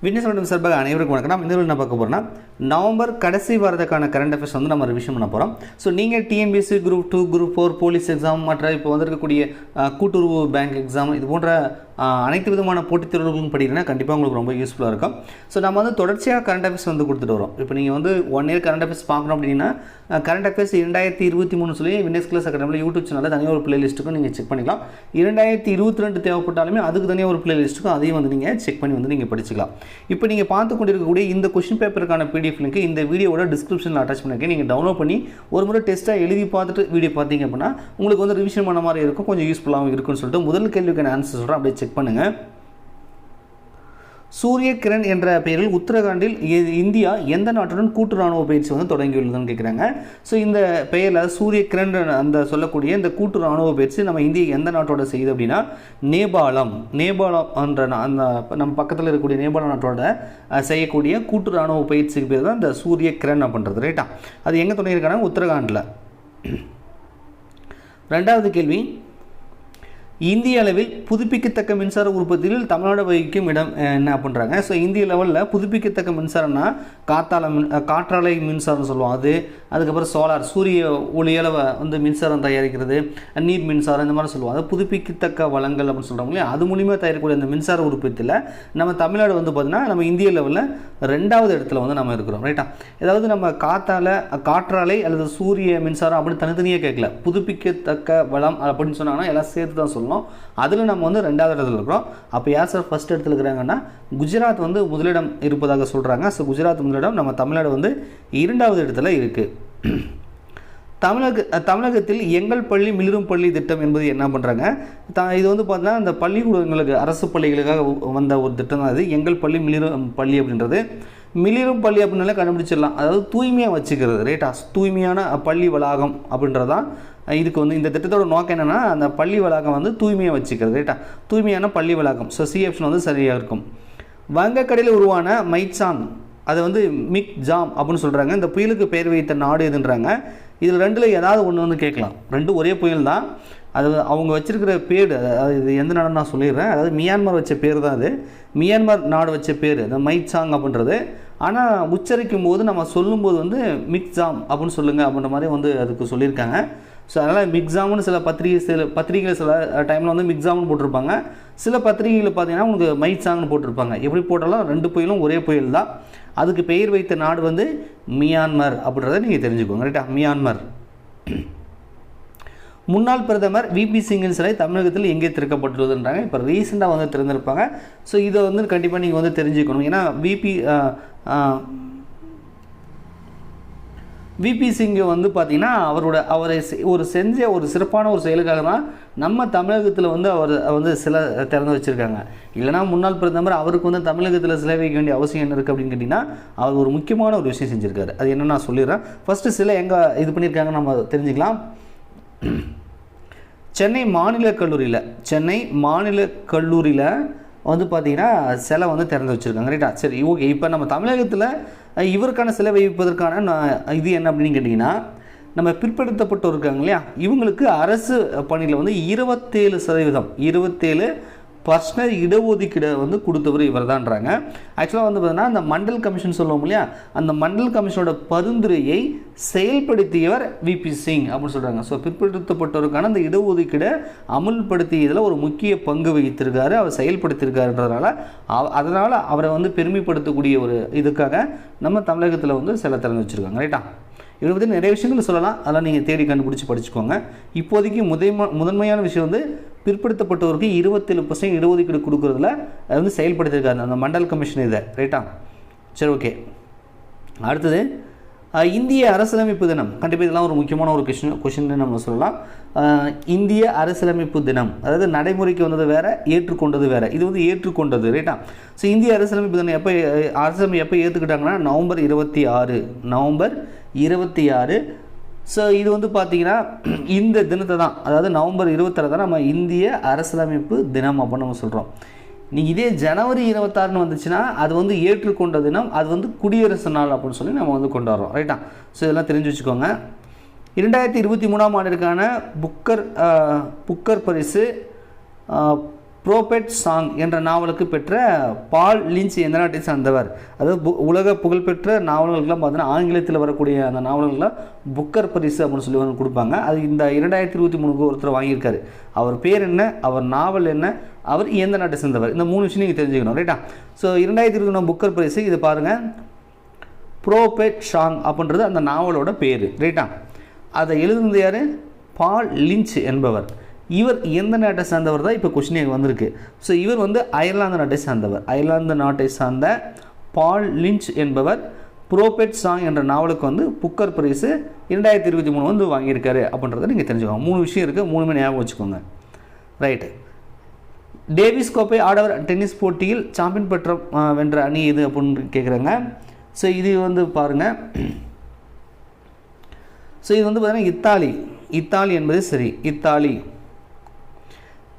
விண்ணேஸ்வரம் சார்பாக அனைவருக்கும் வணக்கம். நம்ம இந்த வீடியோவில் என்ன பார்க்க போகிறோம்னா நவம்பர் கடைசி வாரத்துக்கான கரண்ட் அஃபேர்ஸ் வந்து நம்ம ரிவிஷன் பண்ண போகிறோம். ஸோ நீங்கள் TNPSC group 2 group 4 police exam மற்ற இப்போ வந்திருக்கக்கூடிய கூட்டுறவு பேங்க் எக்ஸாம் இது போன்ற அனைத்து விதமான போட்டித் தேர்வுகளும் படிக்கிறீங்கன்னா கண்டிப்பாக உங்களுக்கு ரொம்ப யூஸ்ஃபுல்லாக இருக்கும். ஸோ நம்ம வந்து தொடர்ச்சியாக கரண்ட் அஃபேர்ஸ் வந்து கொடுத்துட்டு வரோம். இப்போ நீங்கள் வந்து 1 இயர் கரண்ட் அஃபேர்ஸ் பார்க்கணும் அப்படின்னா கரண்ட் அஃபேர்ஸ் 2023 சொல்லி Winxclass அகாடமியில் யூடியூப் சேனலில் தனியாக ஒரு பிளேலிஸ்ட்டுக்கும் நீங்கள் செக் பண்ணிக்கலாம். 2022 தேவைப்பட்டாலுமே அதுக்கு தனியாக ஒரு பிளேலிஸ்ட்டுக்கும் அதையும் வந்து நீங்கள் செக் பண்ணி வந்து நீங்கள் படிச்சுக்கலாம். இப்போ நீங்கள் பார்த்து கொண்டிருக்கக்கூடிய இந்த கொஸ்டின் பேப்பருக்கான பிடிஎஃப் லிங்க் இந்த வீடியோவோட டிஸ்கிரிப்ஷனில் அட்டாச் பண்ணியிருக்கேன். நீங்கள் டவுன்லோட் பண்ணி ஒரு முறை டெஸ்ட்டாக எழுதி பார்த்துட்டு வீடியோ பார்த்தீங்க அப்படின்னா உங்களுக்கு வந்து ரிவிஷன் பண்ண மாதிரி இருக்கும், கொஞ்சம் யூஸ்ஃபுல்லாகவும் இருக்குன்னு சொல்லிட்டு முதல் கேள்விக்கான ஆன்சர் சொல்கிறேன், அப்படியே செக் பண்ணுங்கள். சூரிய கிரண் என்ற பெயரில் உத்தரகாண்டில் இந்தியா எந்த நாட்டுடன் கூட்டு ராணுவ பயிற்சி வந்து தொடங்கியுள்ளதுன்னு கேட்குறாங்க. ஸோ இந்த பெயரில் சூரிய கிரண் அந்த சொல்லக்கூடிய இந்த கூட்டு ராணுவ பயிற்சி நம்ம இந்தியா எந்த நாட்டோட செய்யுது அப்படின்னா நேபாளம் என்ற அந்த நம்ம பக்கத்தில் இருக்கக்கூடிய நேபாள நாட்டோட செய்யக்கூடிய கூட்டு ராணுவ பயிற்சிக்கு பேர் தான் இந்த சூரிய கிரண் அப்படின்றது. ரைட்டா, அது எங்கே தொடங்கியிருக்காங்க? உத்தரகாண்டில். ரெண்டாவது கேள்வி, இந்திய அளவில் புதுப்பிக்கத்தக்க மின்சார உற்பத்தியில் தமிழ்நாடு வகிக்கும் இடம் என்ன அப்படின்றாங்க. ஸோ இந்திய லெவலில் புதுப்பிக்கத்தக்க மின்சாரம்னா காற்றாலை மின்சாரம் சொல்லுவோம், அதுக்கப்புறம் சோலார் சூரிய ஒளியால் வந்து மின்சாரம் தயாரிக்கிறது, நீர் மின்சாரம் இந்த மாதிரி சொல்லுவோம். அது புதுப்பிக்கத்தக்க வளங்கள் அப்படின்னு சொல்கிறாங்க இல்லையா, அது மூலிமா தயாரிக்கக்கூடிய அந்த மின்சார உற்பத்தியில் நம்ம தமிழ்நாடு வந்து பார்த்திங்கன்னா நம்ம இந்திய லெவலில் 2வது இடத்துல வந்து நம்ம இருக்கிறோம். ரைட்டா, ஏதாவது நம்ம காற்றாலை அல்லது சூரிய மின்சாரம் அப்படின்னு தனித்தனியாக கேட்கல, புதுப்பிக்கத்தக்க வளம் அப்படின்னு சொன்னாங்கன்னா எல்லாம் சேர்த்து தான் சொல்லணும். அதில் நம்ம வந்து 2வது இடத்துல இருக்கிறோம். அப்போ யார் சார் ஃபர்ஸ்ட் இடத்துல இருக்கிறாங்கன்னா குஜராத் வந்து முதலிடம் இருப்பதாக சொல்கிறாங்க. ஸோ குஜராத் முதலிடம், நம்ம தமிழ்நாடு வந்து 2வது இடத்துல இருக்குது. தமிழகத்தில் எங்கள் பள்ளி மிளிரும் பள்ளி திட்டம் என்பது என்ன பண்ணுறாங்க? இது வந்து பார்த்தீங்கன்னா இந்த பள்ளிக்கூடங்களுக்கு அரசு பள்ளிகளுக்காக வந்த ஒரு திட்டம் தான் இது. எங்கள் பள்ளி மிளிரும் பள்ளி அப்படின்றது மிளிரும் பள்ளி அப்படின்னாலே கண்டுபிடிச்சிடலாம், அதாவது தூய்மையாக வச்சுக்கிறது. ரைட்டா, தூய்மையான பள்ளி வளாகம் அப்படின்றதான் இதுக்கு வந்து இந்த திட்டத்தோட நோக்கம் என்னென்னா அந்த பள்ளி வளாகம் வந்து தூய்மையாக வச்சுக்கிறது. ரைட்டா, தூய்மையான பள்ளி வளாகம். ஸோ சி ஆப்ஷன் வந்து சரியாக இருக்கும். வங்கக்கடலில் உருவான மைச்சாங் அதை வந்து மிக் ஜாம் அப்படின்னு சொல்கிறாங்க. இந்த புயலுக்கு பெயர் வைத்த நாடு எதுன்றாங்க. இதில் 2ல் ஏதாவது ஒன்று வந்து கேட்கலாம். 2 ஒரே புயல் தான், அது அவங்க வச்சிருக்கிற பேர், அது இது எந்த நாடுன்னு நான் சொல்லிடுறேன். அதாவது மியான்மர் வச்ச பேர் தான் அது, மியான்மர் நாடு வச்ச பேர் இந்த மைச்சாங் அப்படின்றது. ஆனால் உச்சரிக்கும் போது நம்ம சொல்லும்போது வந்து மிக்ஜாம் அப்படின்னு சொல்லுங்கள் அப்படின்ற மாதிரி வந்து அதுக்கு சொல்லியிருக்காங்க. ஸோ அதனால் மிக்ஸாம்னு சில பத்திரிகைகள் சில டைமில் வந்து மிக்ஸாம்னு போட்டிருப்பாங்க, சில பத்திரிகைகளில் பார்த்தீங்கன்னா உங்களுக்கு மைச்சாங்னு போட்டிருப்பாங்க. எப்படி போட்டாலும் 2 புயலும் ஒரே புயல் தான். அதுக்கு பெயர் வைத்த நாடு வந்து மியான்மர் அப்படின்றத நீங்கள் தெரிஞ்சுக்கோங்க. ரைட்டா, மியான்மர். முன்னாள் பிரதமர் விபி சிங்கின் சிலை தமிழகத்தில் எங்கே திறக்கப்பட்டுள்ளதுன்றாங்க. இப்போ ரீசெண்டாக வந்து திறந்திருப்பாங்க. ஸோ இதை வந்து கண்டிப்பாக நீங்கள் வந்து தெரிஞ்சுக்கணும். ஏன்னா விபி சிங் வந்து பார்த்திங்கன்னா அவரை செஞ்ச ஒரு சிறப்பான ஒரு செயலுக்காக தான் நம்ம தமிழகத்தில் வந்து அவர் வந்து சிலை திறந்து வச்சுருக்காங்க. இல்லைனா முன்னாள் பிரதமர் அவருக்கு வந்து தமிழகத்தில் சிலை வைக்க வேண்டிய அவசியம் என்ன இருக்குது அப்படின்னு கேட்டிங்கன்னா அவர் ஒரு முக்கியமான ஒரு விஷயம் செஞ்சுருக்காரு. அது என்னென்னு நான் சொல்லிடுறேன். ஃபஸ்ட்டு சிலை எங்கே இது பண்ணியிருக்காங்கன்னு நம்ம தெரிஞ்சுக்கலாம். சென்னை மாநில கல்லூரியில் வந்து பார்த்திங்கன்னா சிலை வந்து திறந்து வச்சுருக்காங்க. ரைட்டா, சரி ஓகே. இப்போ நம்ம தமிழகத்தில் இவருக்கான சிலை வைப்பதற்கான இது என்ன அப்படின்னு கேட்டிங்கன்னா நம்ம பிற்படுத்தப்பட்டோர் இருக்காங்க இல்லையா, இவங்களுக்கு அரசு பணியில் வந்து 27% இடஒதுக்கீடு வந்து கொடுத்தவர் இவர் தான்றாங்க. ஆக்சுவலாக வந்து பார்த்தீங்கன்னா அந்த மண்டல் கமிஷன் சொல்லுவோம் இல்லையா, அந்த மண்டல் கமிஷனோட பரிந்துரையை செயல்படுத்தியவர் விபி சிங் அப்படின்னு சொல்கிறாங்க. ஸோ பிற்படுத்தப்பட்டவருக்கான அந்த இடஒதுக்கீடை அமுல்படுத்தியதில் ஒரு முக்கிய பங்கு வகித்திருக்காரு, அவர் செயல்படுத்தியிருக்காருன்றதுனால அதனால் அவரை வந்து பெருமைப்படுத்தக்கூடிய ஒரு இதுக்காக நம்ம தமிழகத்தில் வந்து சில திறந்து வச்சுருக்காங்க. ரைட்டா, இதை பற்றி நிறைய விஷயங்கள் சொல்லலாம், அதெல்லாம் நீங்கள் தேடி கண்டுபிடிச்சி படிச்சுக்கோங்க. இப்போதைக்கு முதன்மையான விஷயம் வந்து பிற்படுத்தப்பட்டவருக்கு 27% இடஒதுக்கீடு கொடுக்குறதுல அது வந்து செயல்படுத்தியிருக்காரு அந்த மண்டல் கமிஷன் இதை. ரைட்டா, சரி ஓகே. அடுத்தது இந்திய அரசியலமைப்பு தினம். கண்டிப்பாக இதெல்லாம் ஒரு முக்கியமான ஒரு கொஷின் நம்ம சொல்லலாம். இந்திய அரசியலமைப்பு தினம், அதாவது நடைமுறைக்கு வந்தது வேறு, ஏற்றுக்கொண்டது வேறு. இது வந்து ஏற்றுக்கொண்டது. ரைட்டா, ஸோ இந்திய அரசியலமைப்பு தினம் அரசியலமைப்பு எப்போ ஏற்றுக்கிட்டாங்கன்னா நவம்பர் 26. ஸோ இது வந்து பார்த்திங்கன்னா இந்த தினத்தை தான், அதாவது நவம்பர் 26 தான் நம்ம இந்திய அரசியலமைப்பு தினம் அப்படின்னு நம்ம சொல்கிறோம். நீங்கள் இதே ஜனவரி 26 வந்துச்சுன்னா அது வந்து ஏற்றுக்கொண்ட தினம், அது வந்து குடியரசு நாள் அப்படின்னு சொல்லி நம்ம வந்து கொண்டாடுறோம். ரைட்டா, ஸோ இதெல்லாம் தெரிஞ்சு வச்சுக்கோங்க. 2023 ஆண்டிற்கான புக்கர் பரிசு ப்ரோபெட் சாங் என்ற நாவலுக்கு பெற்ற பால் லிஞ்ச் எந்த நாட்டை சார்ந்தவர்? அதாவது உலக புகழ்பெற்ற நாவல்களுக்கெல்லாம் பார்த்தீங்கன்னா ஆங்கிலத்தில் வரக்கூடிய அந்த நாவல்கள்லாம் புக்கர் பரிசு அப்படின்னு சொல்லி ஒன்று கொடுப்பாங்க. அது இந்த 2023 ஒருத்தர் வாங்கியிருக்காரு. அவர் பேர் என்ன, அவர் நாவல் என்ன, அவர் எந்த நாட்டை சேர்ந்தவர், இந்த 3 விஷயம் நீங்கள் தெரிஞ்சுக்கணும். ரைட்டா? ஸோ 2023 புக்கர் பரிசு இது பாருங்கள், ப்ரோபெட் சாங் அப்படின்றது அந்த நாவலோட பேர். ரைட்டா? அதை எழுதுனது யார்? பால் லிஞ்ச் என்பவர். இவர் எந்த நாட்டை சார்ந்தவர் தான் இப்போ கொஸ்டின் வந்திருக்கு. ஸோ இவர் வந்து அயர்லாந்து நாட்டை சார்ந்தவர். அயர்லாந்து நாட்டை சார்ந்த பால் லிஞ்ச் என்பவர் ப்ரோபெட் சாங் என்ற நாவலுக்கு வந்து புக்கர் பரிசு 2023 வந்து வாங்கியிருக்காரு அப்படின்றத நீங்கள் தெரிஞ்சுக்கோங்க. 3 விஷயம் இருக்குது, 3மே ஞாபகம் வச்சுக்கோங்க. ரைட்டு. டேவிஸ் கோப்பை ஆடவர் டென்னிஸ் போட்டியில் சாம்பியன் வென்ற அணி எது அப்படின்னு கேட்குறாங்க. ஸோ இது வந்து பாருங்கள், ஸோ இது வந்து பார்த்தீங்கன்னா இத்தாலி என்பது சரி. இத்தாலி.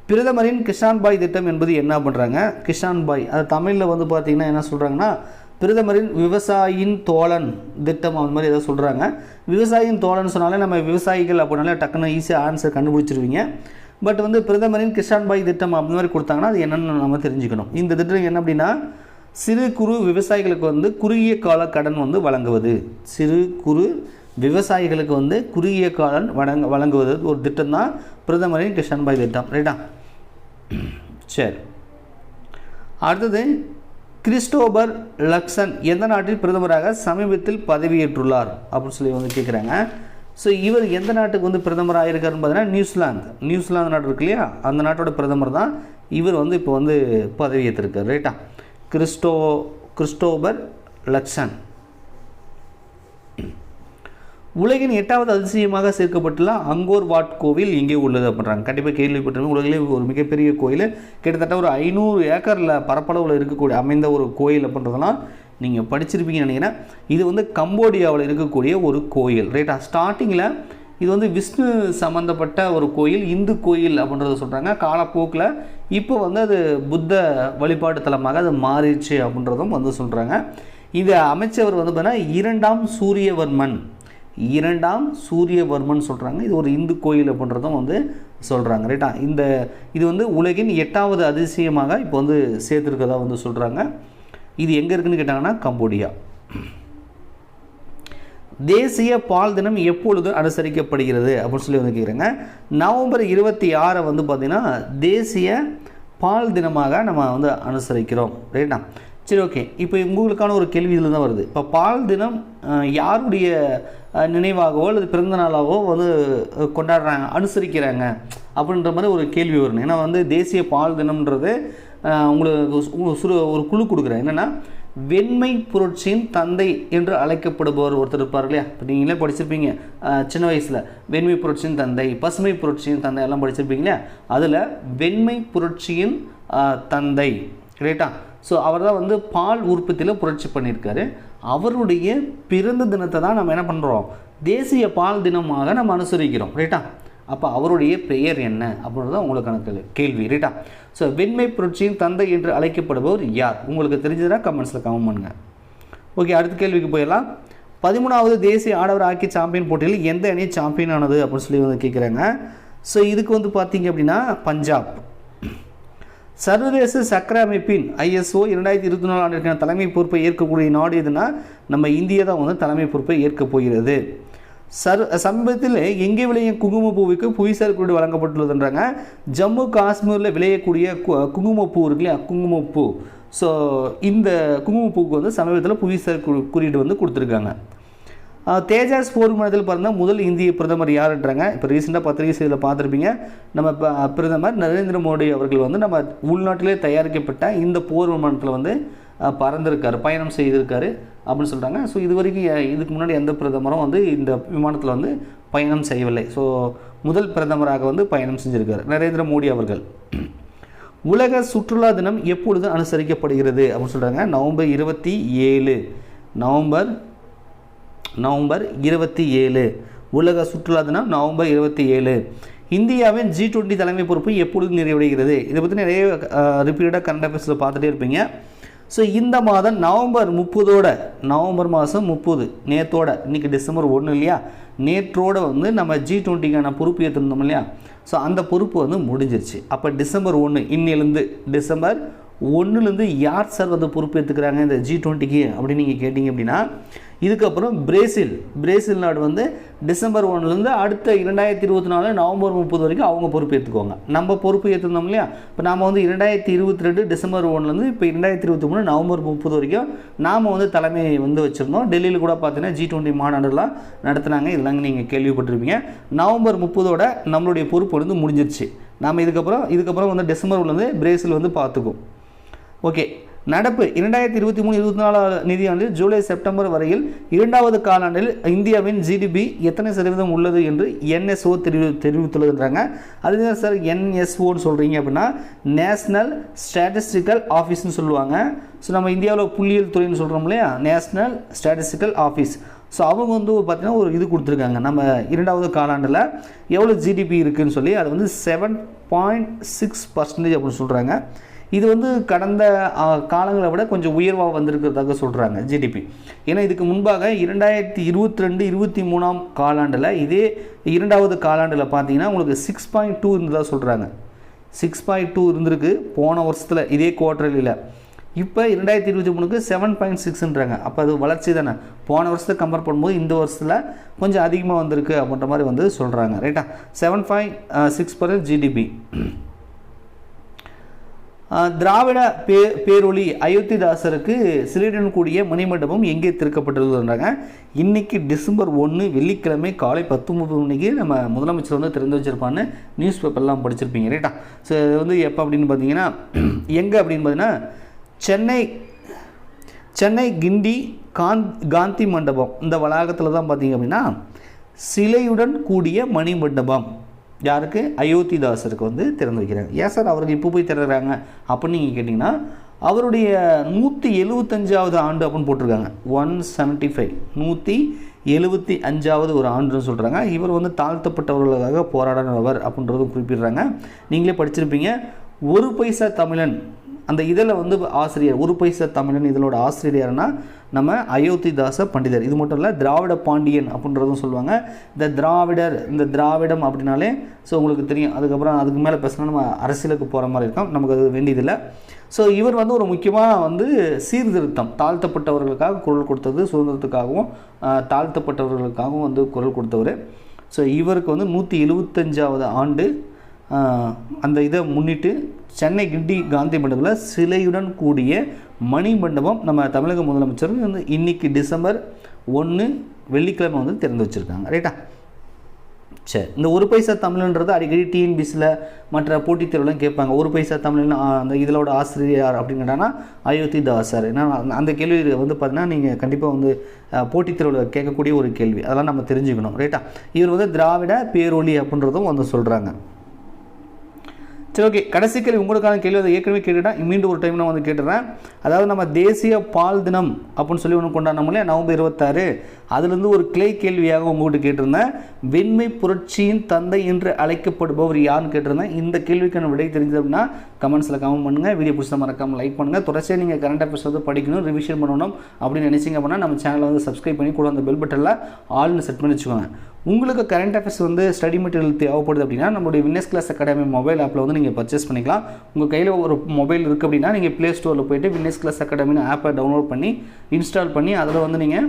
பிரதமரின் கிஷான் பாய் திட்டம் என்பது என்ன பண்ணுறாங்க? கிஷான் பாய் அது தமிழில் வந்து பார்த்திங்கன்னா என்ன சொல்கிறாங்கன்னா, பிரதமரின் விவசாயியின் தோழன் திட்டம் அந்த மாதிரி ஏதோ சொல்கிறாங்க. விவசாயியின் தோழன் சொன்னாலே நம்ம விவசாயிகள் அப்படின்னாலே டக்குன்னு ஈஸியாக ஆன்சர் கண்டுபிடிச்சிருவீங்க. பட் வந்து பிரதமரின் கிஷான் பாய் திட்டம் அந்த மாதிரி கொடுத்தாங்கன்னா அது என்னென்னு நம்ம தெரிஞ்சுக்கணும். இந்த திட்டம் என்ன அப்படின்னா, சிறு குறு விவசாயிகளுக்கு வந்து குறுகிய கால கடன் வந்து வழங்குவது. சிறு குறு விவசாயிகளுக்கு வந்து குறுகிய காலம் வழங்குவது ஒரு திட்டம் தான் பிரதமரின் கிஷான் பாய் திட்டம். ரைட்டா? சரி. அடுத்தது, கிறிஸ்டோபர் லக்சன் எந்த நாட்டில் பிரதமராக சமீபத்தில் பதவியேற்றுள்ளார் அப்படின்னு சொல்லி வந்து கேட்குறாங்க. ஸோ இவர் எந்த நாட்டுக்கு வந்து பிரதமராக இருக்காருன்னு பார்த்தீங்கன்னா நியூசிலாந்து நாடு இருக்கு இல்லையா, அந்த நாட்டோட பிரதமர் தான் இவர் வந்து இப்போ வந்து பதவியேற்றிருக்கார். ரைட்டா? Christopher Luxon. உலகின் 8வது அதிசயமாக சேர்க்கப்பட்டுள்ள அங்கோர் வாட் கோவில் எங்கே உள்ளது அப்படின்றாங்க. கண்டிப்பாக கேள்விப்பட்டிருக்கோம். உலகிலே ஒரு மிகப்பெரிய கோயில், கிட்டத்தட்ட ஒரு 500 ஏக்கரில் பரப்பளவில் இருக்கக்கூடிய அமைந்த ஒரு கோயில் அப்படின்றதெல்லாம் நீங்கள் படிச்சிருப்பீங்கன்னு நினைக்கிறேன். இது வந்து கம்போடியாவில் இருக்கக்கூடிய ஒரு கோயில். ரைட்டா? ஸ்டார்டிங்கில் இது வந்து விஷ்ணு சம்மந்தப்பட்ட ஒரு கோயில், இந்து கோயில் அப்படின்றத சொல்கிறாங்க. காலப்போக்கில் இப்போ வந்து அது புத்த வழிபாட்டு தலமாக அது மாறிடுச்சு அப்படின்றதும் வந்து சொல்கிறாங்க. இதை அமைச்சவர் வந்து பார்த்தீங்கன்னா 2ஆம் சூரியவர்மன் சொல்கிறாங்க. இது ஒரு இந்து கோயில் அப்படின்றதும் வந்து சொல்கிறாங்க. ரைட்டா? இது வந்து உலகின் 8வது அதிசயமாக இப்போ வந்து சேர்த்துருக்கதா வந்து சொல்கிறாங்க. இது எங்கே இருக்குன்னு கேட்டாங்கன்னா கம்போடியா. தேசிய பால் தினம் எப்பொழுது அனுசரிக்கப்படுகிறது அப்படின்னு சொல்லி வந்து கேட்குறாங்க. நவம்பர் 26 வந்து பார்த்திங்கன்னா தேசிய பால் தினமாக நம்ம வந்து அனுசரிக்கிறோம். ரைட்டா? சரி, ஓகே. இப்போ உங்களுக்கான ஒரு கேள்வி இதில் தான் வருது. இப்போ பால் தினம் யாருடைய நினைவாகவோ அல்லது பிறந்த நாளாகவோ வந்து கொண்டாடுறாங்க, அனுசரிக்கிறாங்க அப்படின்ற மாதிரி ஒரு கேள்வி வரணும். ஏன்னா வந்து தேசிய பால் தினம்ன்றது உங்களுக்கு ஒரு குழு கொடுக்குறேன். என்னென்னா, வெண்மை புரட்சியின் தந்தை என்று அழைக்கப்படுபவர் ஒருத்தர் இருப்பார் இல்லையா? இப்போ நீங்களே படிச்சிருப்பீங்க சின்ன வயசில், வெண்மை புரட்சியின் தந்தை, பசுமை புரட்சியின் தந்தை எல்லாம் படிச்சிருப்பீங்க இல்லையா? அதில் வெண்மை புரட்சியின் தந்தை. ரைட்டா? ஸோ அவர் தான் வந்து பால் உற்பத்தியில் புரட்சி பண்ணியிருக்காரு. அவருடைய பிறந்த தினத்தை தான் நம்ம என்ன பண்ணுறோம், தேசிய பால் தினமாக நம்ம அனுசரிக்கிறோம். ரைட்டா? அப்போ அவருடைய பெயர் என்ன அப்படின்றத உங்களுக்கான கேள்வி. ரைட்டா? ஸோ வெண்மை புரட்சியின் தந்தை என்று அழைக்கப்படுபவர் யார்? உங்களுக்கு தெரிஞ்சதுன்னா கமெண்ட்ஸில் கமெண்ட் பண்ணுங்கள். ஓகே, அடுத்த கேள்விக்கு போயிடலாம். 13வது தேசிய ஆடவர் ஹாக்கி சாம்பியன் போட்டியில் எந்த அணி சாம்பியன் ஆனது அப்படின்னு சொல்லி வந்து கேட்குறாங்க. ஸோ இதுக்கு வந்து பார்த்தீங்க அப்படின்னா பஞ்சாப். சர்வதேச சக்கர அமைப்பின் ISO 2024 ஆண்டிற்கான தலைமை பொறுப்பை ஏற்கக்கூடிய நாடு எதுனா நம்ம இந்தியா தான் வந்து தலைமை பொறுப்பை ஏற்கப் போகிறது. சமீபத்தில் எங்கே விளையும் குங்குமப்பூவுக்கு புவிசார் குறியீடு வழங்கப்பட்டுள்ளதுன்றாங்க. ஜம்மு காஷ்மீரில் விளையக்கூடிய குங்குமப்பூ இருக்கு இல்லையா, குங்குமப்பூ. ஸோ இந்த குங்குமப்பூவுக்கு வந்து சமீபத்தில் புவிசார் குறியீடு வந்து கொடுத்துருக்காங்க. தேஜாஸ் போர் விமானத்தில் பிறந்த முதல் இந்திய பிரதமர் யாருன்றாங்க. இப்போ ரீசெண்டாக பத்திரிகை செய்தியில் பார்த்துருப்பீங்க, நம்ம பிரதமர் நரேந்திர மோடி அவர்கள் வந்து நம்ம உள்நாட்டிலே தயாரிக்கப்பட்ட இந்த போர் விமானத்தில் வந்து பறந்திருக்காரு, பயணம் செய்திருக்காரு அப்படின்னு சொல்கிறாங்க. ஸோ இது வரைக்கும் இதுக்கு முன்னாடி எந்த பிரதமரும் வந்து இந்த விமானத்தில் வந்து பயணம் செய்யவில்லை. ஸோ முதல் பிரதமராக வந்து பயணம் செஞ்சுருக்காரு நரேந்திர மோடி அவர்கள். உலக சுற்றுலா தினம் எப்பொழுது அனுசரிக்கப்படுகிறது அப்படின்னு சொல்கிறாங்க. நவம்பர் 27 உலக சுற்றுலா தினம் நவம்பர் 27. இந்தியாவின் G20 தலைமை பொறுப்பு எப்பொழுது நிறைவடைகிறது? இதை பற்றி நிறைய ரிப்பீட்டடாக கரண்ட் அஃபேர்ஸில் பார்த்துட்டே இருப்பீங்க. ஸோ இந்த மாதம் நவம்பர் மாதம் 30 நேற்றோட, இன்றைக்கி டிசம்பர் 1 இல்லையா, நேற்றோடு வந்து நம்ம G20க்கான பொறுப்பு ஏற்றிருந்தோம் இல்லையா, ஸோ அந்த பொறுப்பு வந்து முடிஞ்சிருச்சு. அப்போ டிசம்பர் 1 இன்னிலேருந்து டிசம்பர் 1லேருந்து யார் சார் வந்து பொறுப்பு எடுத்துக்கிறாங்க இந்த G20க்கு அப்படின்னு நீங்கள் கேட்டிங்க அப்படின்னா, இதுக்கப்புறம் பிரேசில் நாடு வந்து டிசம்பர் 1லேருந்து அடுத்த 2024 நவம்பர் 30 வரைக்கும் அவங்க பொறுப்பு ஏற்றுக்குவாங்க. நம்ம பொறுப்பு ஏற்றுந்தோம் இல்லையா, இப்போ நாம் வந்து 2022 டிசம்பர் 1லேருந்து இப்போ 2023 நவம்பர் 30 வரைக்கும் நாம் வந்து தலைமை வந்து வச்சுருந்தோம். டெல்லியில் கூட பார்த்தீங்கன்னா G20 மாநாடுலாம் நடத்துனாங்க. இதெல்லாம் நீங்கள் கேள்விப்பட்டிருப்பீங்க. நவம்பர் 30ஓட நம்மளுடைய பொறுப்பு வந்து முடிஞ்சிருச்சு. நாம் இதுக்கப்புறம் வந்து டிசம்பர் 1லேருந்து பிரேசில் வந்து பார்த்துக்கும். ஓகே, நடப்பு 2023-24 நிதியாண்டில் ஜூலை செப்டம்பர் வரையில் 2வது காலாண்டில் இந்தியாவின் ஜிடிபி எத்தனை சதவீதம் உள்ளது என்று NSO தெரிவித்துள்ளதுன்றாங்க. அதுதான் சார் NSOன்னு சொல்கிறீங்க அப்படின்னா நேஷ்னல் ஸ்டாட்டிஸ்டிக்கல் ஆஃபீஸ்னு சொல்லுவாங்க. ஸோ நம்ம இந்தியாவில் புள்ளியியல் துறைன்னு சொல்கிறோம் இல்லையா, நேஷ்னல் ஸ்டாட்டிஸ்டிக்கல் ஆஃபீஸ். ஸோ அவங்க வந்து பார்த்திங்கன்னா ஒரு இது கொடுத்துருக்காங்க, நம்ம 2வது காலாண்டில் எவ்வளோ ஜிடிபி இருக்குதுன்னு சொல்லி அது வந்து 7.6% அப்படின்னு சொல்கிறாங்க. இது வந்து கடந்த காலங்களை விட கொஞ்சம் உயர்வாக வந்திருக்கிறதாக சொல்கிறாங்க ஜிடிபி. ஏன்னா இதுக்கு முன்பாக 2022-23 காலாண்டில் இதே 2வது காலாண்டில் பார்த்தீங்கன்னா உங்களுக்கு 6.2 இருந்ததாக சொல்கிறாங்க. 6.2 இருந்திருக்கு போன வருஷத்தில் இதே குவார்டர்லியில். இப்போ 2023க்கு 7.6ன்றாங்க. அப்போ அது வளர்ச்சி தானே. போன வருஷத்தை கம்பேர் பண்ணும்போது இந்த வருஷத்தில் கொஞ்சம் அதிகமாக வந்திருக்கு அப்படின்ற மாதிரி வந்து சொல்கிறாங்க. ரைட்டா, 7.6% ஜிடிபி. திராவிட பேரொளி அயோத்திதாசருக்கு சிலையுடன் கூடிய மணிமண்டபம் எங்கே திறக்கப்பட்டுள்ளதுன்றாங்க. இன்றைக்கி டிசம்பர் 1 வெள்ளிக்கிழமை காலை 10:30 மணிக்கு நம்ம முதலமைச்சர் வந்து திறந்து வச்சுருப்பான்னு நியூஸ் பேப்பர்லாம் படிச்சிருப்பீங்க. ரைட்டா, ஸோ இது வந்து எப்போ அப்படின்னு பார்த்தீங்கன்னா எங்கே அப்படின்னு பார்த்தீங்கன்னா சென்னை கிண்டி காந்தி மண்டபம் இந்த வளாகத்தில் தான் பார்த்தீங்க அப்படின்னா சிலையுடன் கூடிய மணிமண்டபம் யாருக்கு, அயோத்திதாசருக்கு வந்து திறந்து வைக்கிறாங்க. ஏன் சார் அவருக்கு இப்போ போய் திறக்கிறாங்க அப்படின்னு நீங்கள் கேட்டிங்கன்னா, அவருடைய 175வது ஆண்டு அப்படின்னு போட்டிருக்காங்க. 175 175வது ஒரு ஆண்டுன்னு சொல்கிறாங்க. இவர் வந்து தாழ்த்தப்பட்டவர்களுக்காக போராடினவர் அப்படின்றதும் குறிப்பிடுறாங்க. நீங்களே படிச்சிருப்பீங்க. ஒரு பைசா தமிழன் அந்த இதில் வந்து ஆசிரியர், ஒரு பைசா தமிழன் இதனோட ஆசிரியர் யாருன்னா நம்ம அயோத்திதாச பண்டிதர். இது மட்டும் இல்லை, திராவிட பாண்டியன் அப்படின்றதும் சொல்லுவாங்க. இந்த திராவிடம் அப்படின்னாலே ஸோ உங்களுக்கு தெரியும். அதுக்கப்புறம் அதுக்கு மேலே பேசினா நம்ம அரசியலுக்கு போகிற மாதிரி இருக்கும், நமக்கு அது வேண்டியதில்லை. ஸோ இவர் வந்து ஒரு முக்கியமாக வந்து சீர்திருத்தம், தாழ்த்தப்பட்டவர்களுக்காக குரல் கொடுத்தது, சுதந்திரத்துக்காகவும் தாழ்த்தப்பட்டவர்களுக்காகவும் வந்து குரல் கொடுத்தவர். ஸோ இவருக்கு வந்து 175வது ஆண்டு அந்த இதை முன்னிட்டு சென்னை கிண்டி காந்தி மண்டபத்தில் சிலையுடன் கூடிய மணி மண்டபம் நம்ம தமிழக முதலமைச்சர் வந்து இன்றைக்கி டிசம்பர் 1 வெள்ளிக்கிழமை வந்து திறந்து வச்சுருக்காங்க. ரைட்டா, சரி. இந்த ஒரு பைசா தமிழ்ன்றது அடிக்கடி TNPSCயில் மற்ற போட்டித் தேர்வுலாம் கேட்பாங்க. ஒரு பைசா தமிழ்னு அந்த இதோட ஆசிரியர் அப்படின்னு கேட்டாங்கன்னா அயோத்திதாசர். ஏன்னா அந்த கேள்வி வந்து பார்த்தீங்கன்னா நீங்கள் கண்டிப்பாக வந்து போட்டித் தேர்வில் கேட்கக்கூடிய ஒரு கேள்வி, அதெல்லாம் நம்ம தெரிஞ்சுக்கணும். ரைட்டா, இவர் வந்து திராவிட பேரொளி அப்படின்றதும் வந்து சொல்கிறாங்க. சரி, ஓகே. கடைசி கேள்வி உங்களுக்கான கேள்வி, அதை ஏற்கனவே கேட்டுட்டேன், மீண்டும் ஒரு டைம் நான் வந்து கேட்டுறேன். அதாவது நம்ம தேசிய பால் தினம் அப்படின்னு சொல்லி ஒன்று கொண்டாடணும் இல்லையா, நவம்பர் 26. அதுலேருந்து ஒரு கிளை கேள்வியாக உங்கள்கிட்ட கேட்டிருந்தேன். வெண்மை புரட்சியின் தந்தை என்று அழைக்கப்படுபவர் யாருன்னு கேட்டிருந்தேன். இந்த கேள்விக்கான விடை தெரிஞ்சது அப்படின்னா கமெண்ட்ஸில் கமெண்ட் பண்ணுங்கள். வீடியோ பிடிச்சா மறக்காமல் லைக் பண்ணுங்கள். தொடர்ச்சியாக நீங்கள் கரண்ட் அஃபேர்ஸ் வந்து படிக்கணும், ரிவிஷன் பண்ணணும் அப்படின்னு நினச்சிங்க அப்படின்னா நம்ம சேனலை வந்து சப்ஸ்கிரைப் பண்ணி கூட அந்த பெல் பட்டனில் ஆல்னு செட் பண்ணி வச்சுக்கோங்க. உங்களுக்கு கரண்ட் அஃபேர்ஸ் வந்து ஸ்டடி மெட்டீரியல் தேவைப்படுது அப்படின்னா நம்மளுடைய Winxclass அகாடமி மொபைல் ஆப்பில் வந்து நீங்கள் பர்ச்சேஸ் பண்ணிக்கலாம். உங்கள் கையில் ஒரு மொபைல் இருக்குது அப்படின்னா நீங்கள் ப்ளே ஸ்டோரில் போய்ட்டு Winxclass அகாடமின்னு ஆப்பை டவுன்லோட் பண்ணி இன்ஸ்டால் பண்ணி அதில் வந்து நீங்கள்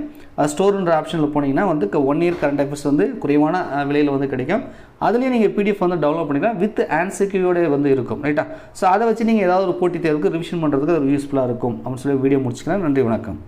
ஸ்டோர்ன்ற ஆப்ஷனில் போனீங்கன்னா வந்து 1 இயர் கரண்ட் அஃபேர்ஸ் வந்து குறைவான விலையில் வந்து கிடைக்கும். அதுலேயும் நீங்கள் PDF வந்து டவுன்லோட் பண்ணிக்கலாம், வித் ஆன்சர்கியோட வந்து இருக்கும். ரைட்டா, ஸோ அதை வச்சு நீங்கள் ஏதாவது ஒரு போட்டித் தேர்வுக்கு ரிவிஷன் பண்ணுறதுக்கு அது யூஸ்ஃபுல்லாக இருக்கும் அப்படின்னு சொல்லி வீடியோ முடிச்சுக்கிறேன். நன்றி, வணக்கம்.